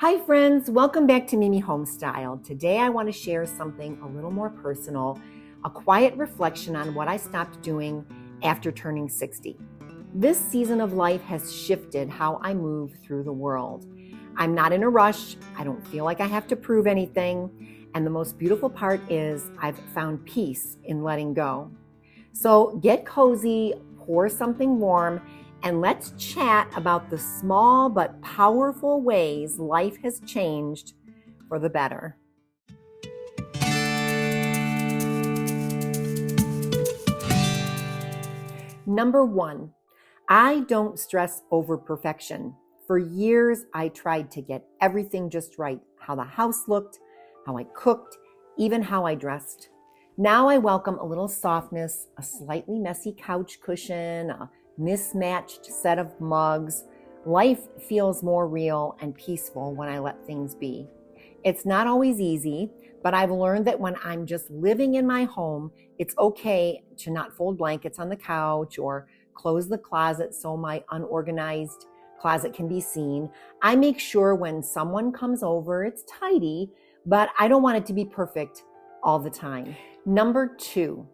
Hi friends, welcome back to Mimi Homestyle. Today I want to share something a little more personal, a quiet reflection on what I stopped doing after turning 60. This season of life has shifted how I move through the world. I'm not in a rush, I don't feel like I have to prove anything, and the most beautiful part is I've found peace in letting go. So get cozy, pour something warm, and let's chat about the small but powerful ways life has changed for the better. Number one, I don't stress over perfection. For years, I tried to get everything just right, how the house looked, how I cooked, even how I dressed. Now I welcome a little softness, a slightly messy couch cushion, a mismatched set of mugs. Life feels more real and peaceful when I let things be. It's not always easy, but I've learned that when I'm just living in my home, it's okay to not fold blankets on the couch or close the closet so my unorganized closet can be seen. I make sure when someone comes over, it's tidy, but I don't want it to be perfect all the time. Number two,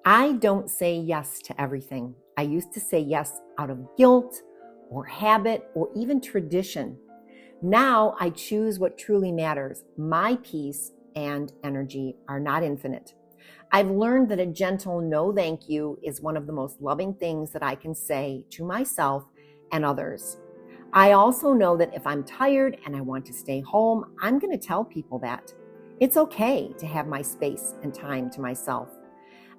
I don't say yes to everything. I used to say yes out of guilt or habit or even tradition. Now I choose what truly matters. My peace and energy are not infinite. I've learned that a gentle no thank you is one of the most loving things that I can say to myself and others. I also know that if I'm tired and I want to stay home, I'm going to tell people that. It's okay to have my space and time to myself.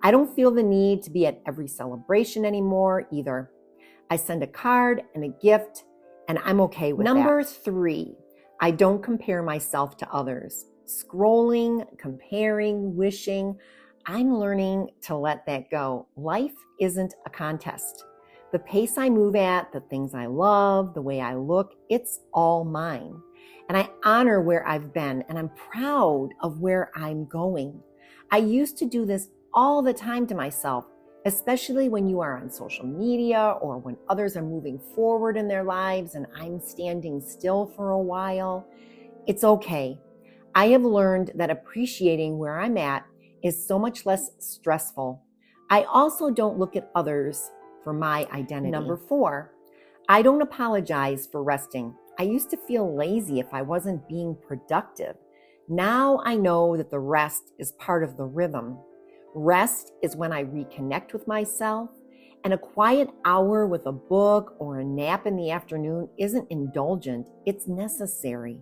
I don't feel the need to be at every celebration anymore either. I send a card and a gift, and I'm okay with that. Number three, I don't compare myself to others. Scrolling, comparing, wishing, I'm learning to let that go. Life isn't a contest. The pace I move at, the things I love, the way I look, it's all mine. And I honor where I've been, and I'm proud of where I'm going. I used to do this all the time to myself, especially when you are on social media or when others are moving forward in their lives and I'm standing still for a while. It's okay. I have learned that appreciating where I'm at is so much less stressful. I also don't look at others for my identity. Number four, I don't apologize for resting. I used to feel lazy if I wasn't being productive. Now I know that the rest is part of the rhythm. Rest is when I reconnect with myself, and a quiet hour with a book or a nap in the afternoon isn't indulgent, it's necessary.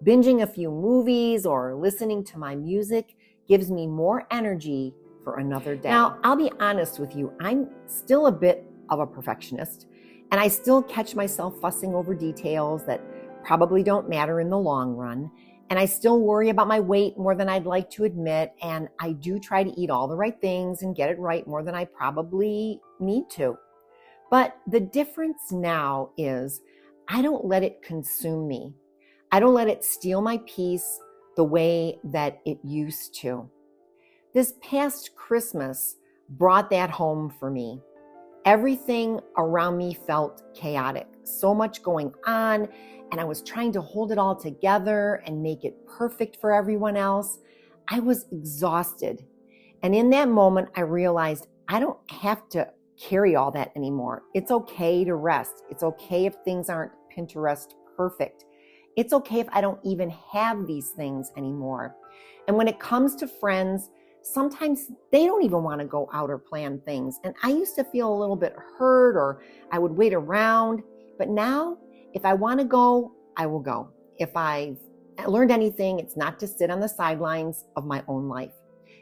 Binging a few movies or listening to my music gives me more energy for another day. Now, I'll be honest with you, I'm still a bit of a perfectionist, and I still catch myself fussing over details that probably don't matter in the long run. And I still worry about my weight more than I'd like to admit. And I do try to eat all the right things and get it right more than I probably need to. But the difference now is I don't let it consume me. I don't let it steal my peace the way that it used to. This past Christmas brought that home for me. Everything around me felt chaotic, so much going on, and I was trying to hold it all together and make it perfect for everyone else. I was exhausted. And in that moment, I realized I don't have to carry all that anymore. It's okay to rest. It's okay if things aren't Pinterest perfect. It's okay if I don't even have these things anymore. And when it comes to friends, sometimes they don't even want to go out or plan things. And I used to feel a little bit hurt or I would wait around. But now, if I want to go, I will go. If I've learned anything, it's not to sit on the sidelines of my own life.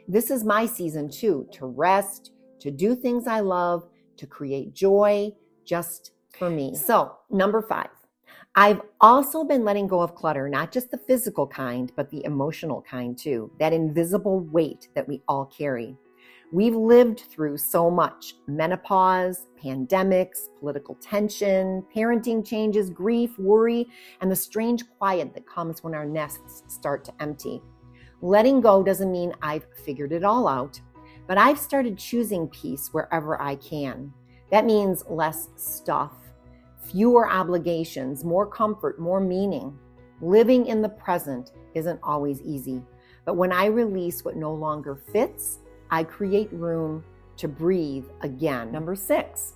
This is my season too, to rest, to do things I love, to create joy just for me. So, number five. I've also been letting go of clutter, not just the physical kind, but the emotional kind too, that invisible weight that we all carry. We've lived through so much: menopause, pandemics, political tension, parenting changes, grief, worry, and the strange quiet that comes when our nests start to empty. Letting go doesn't mean I've figured it all out, but I've started choosing peace wherever I can. That means less stuff, fewer obligations, more comfort, more meaning. Living in the present isn't always easy, but when I release what no longer fits, I create room to breathe again. Number 6,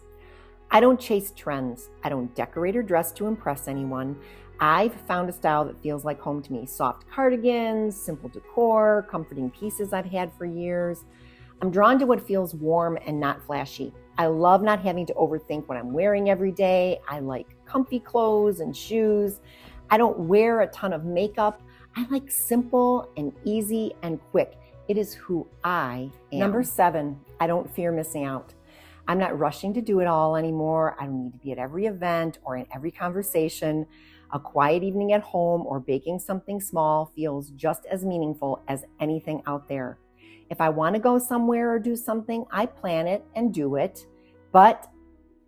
I don't chase trends. I don't decorate or dress to impress anyone. I've found a style that feels like home to me. Soft cardigans, simple decor, comforting pieces I've had for years. I'm drawn to what feels warm and not flashy. I love not having to overthink what I'm wearing every day. I like comfy clothes and shoes. I don't wear a ton of makeup. I like simple and easy and quick. It is who I am. Number 7, I don't fear missing out. I'm not rushing to do it all anymore. I don't need to be at every event or in every conversation. A quiet evening at home or baking something small feels just as meaningful as anything out there. If I want to go somewhere or do something, I plan it and do it, but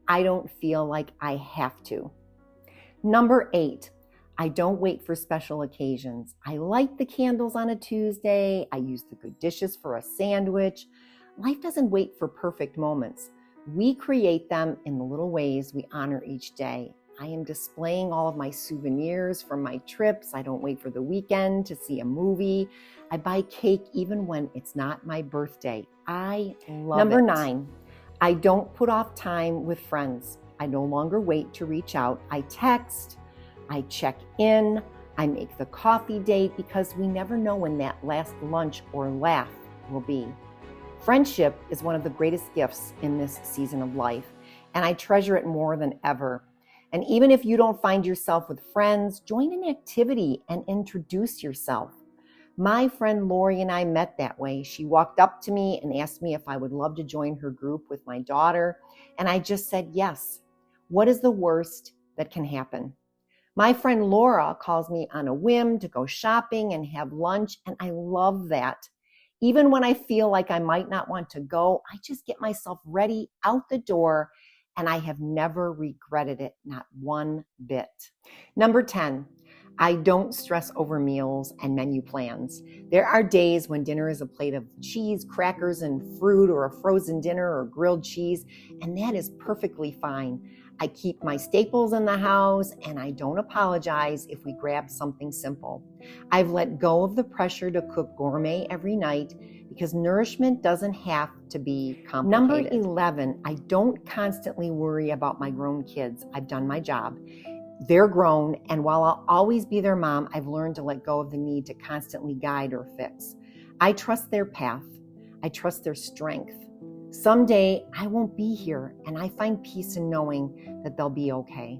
I don't feel like I have to. Number 8, I don't wait for special occasions. I light the candles on a Tuesday. I use the good dishes for a sandwich. Life doesn't wait for perfect moments. We create them in the little ways we honor each day. I am displaying all of my souvenirs from my trips. I don't wait for the weekend to see a movie. I buy cake even when it's not my birthday. I love it. Number 9, I don't put off time with friends. I no longer wait to reach out. I text, I check in, I make the coffee date because we never know when that last lunch or laugh will be. Friendship is one of the greatest gifts in this season of life, and I treasure it more than ever. And even if you don't find yourself with friends, join an activity and introduce yourself. My friend Lori and I met that way. She walked up to me and asked me if I would love to join her group with my daughter, and I just said yes. What is the worst that can happen? My friend Laura calls me on a whim to go shopping and have lunch, and I love that. Even when I feel like I might not want to go, I just get myself ready out the door, and I have never regretted it, not one bit. Number 10, I don't stress over meals and menu plans. There are days when dinner is a plate of cheese, crackers, and fruit, or a frozen dinner or grilled cheese, and that is perfectly fine. I keep my staples in the house, and I don't apologize if we grab something simple. I've let go of the pressure to cook gourmet every night because nourishment doesn't have to be complicated. Number 11, I don't constantly worry about my grown kids. I've done my job. They're grown, and while I'll always be their mom, I've learned to let go of the need to constantly guide or fix. I trust their path. I trust their strength. Someday I won't be here, and I find peace in knowing that they'll be okay.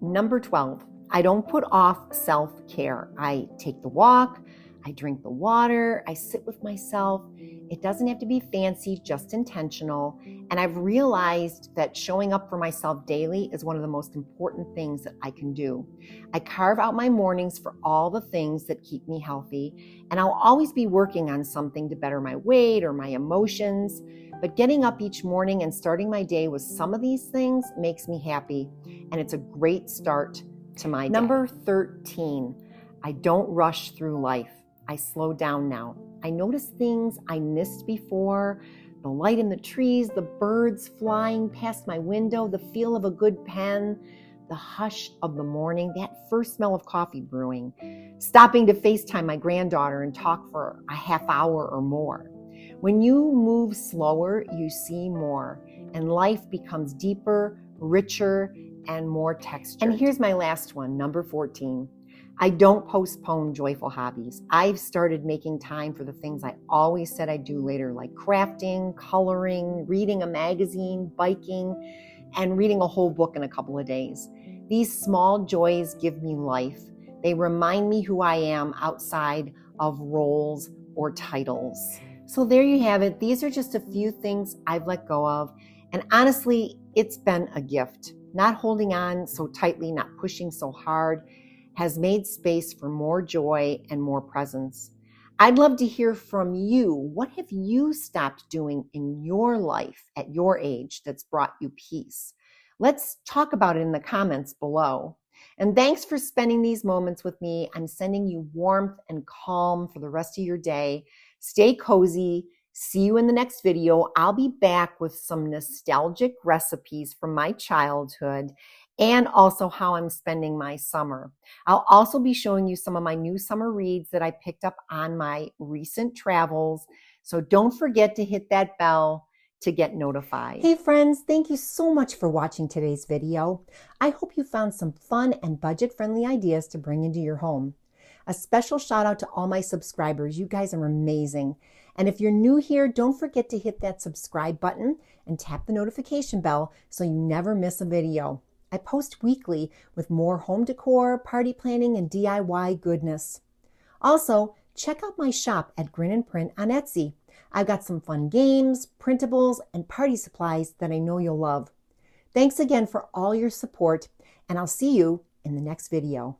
Number 12, I don't put off self-care. I take the walk, I drink the water, I sit with myself. It doesn't have to be fancy, just intentional. And I've realized that showing up for myself daily is one of the most important things that I can do. I carve out my mornings for all the things that keep me healthy, and I'll always be working on something to better my weight or my emotions. But getting up each morning and starting my day with some of these things makes me happy, and it's a great start to my day. Number 13, I don't rush through life. I slow down now. I notice things I missed before, the light in the trees, the birds flying past my window, the feel of a good pen, the hush of the morning, that first smell of coffee brewing, stopping to FaceTime my granddaughter and talk for a half hour or more. When you move slower, you see more, and life becomes deeper, richer, and more textured. And here's my last one, number 14. I don't postpone joyful hobbies. I've started making time for the things I always said I'd do later, like crafting, coloring, reading a magazine, biking, and reading a whole book in a couple of days. These small joys give me life. They remind me who I am outside of roles or titles. So there you have it. These are just a few things I've let go of. And honestly, it's been a gift. Not holding on so tightly, not pushing so hard, has made space for more joy and more presence. I'd love to hear from you. What have you stopped doing in your life at your age that's brought you peace? Let's talk about it in the comments below. And thanks for spending these moments with me. I'm sending you warmth and calm for the rest of your day. Stay cozy. See you in the next video. I'll be back with some nostalgic recipes from my childhood and also how I'm spending my summer. I'll also be showing you some of my new summer reads that I picked up on my recent travels. So don't forget to hit that bell to get notified. Hey friends, thank you so much for watching today's video. I hope you found some fun and budget-friendly ideas to bring into your home. A special shout out to all my subscribers. You guys are amazing. And if you're new here, don't forget to hit that subscribe button and tap the notification bell so you never miss a video. I post weekly with more home decor, party planning, and DIY goodness. Also, check out my shop at Grin and Print on Etsy. I've got some fun games, printables, and party supplies that I know you'll love. Thanks again for all your support, and I'll see you in the next video.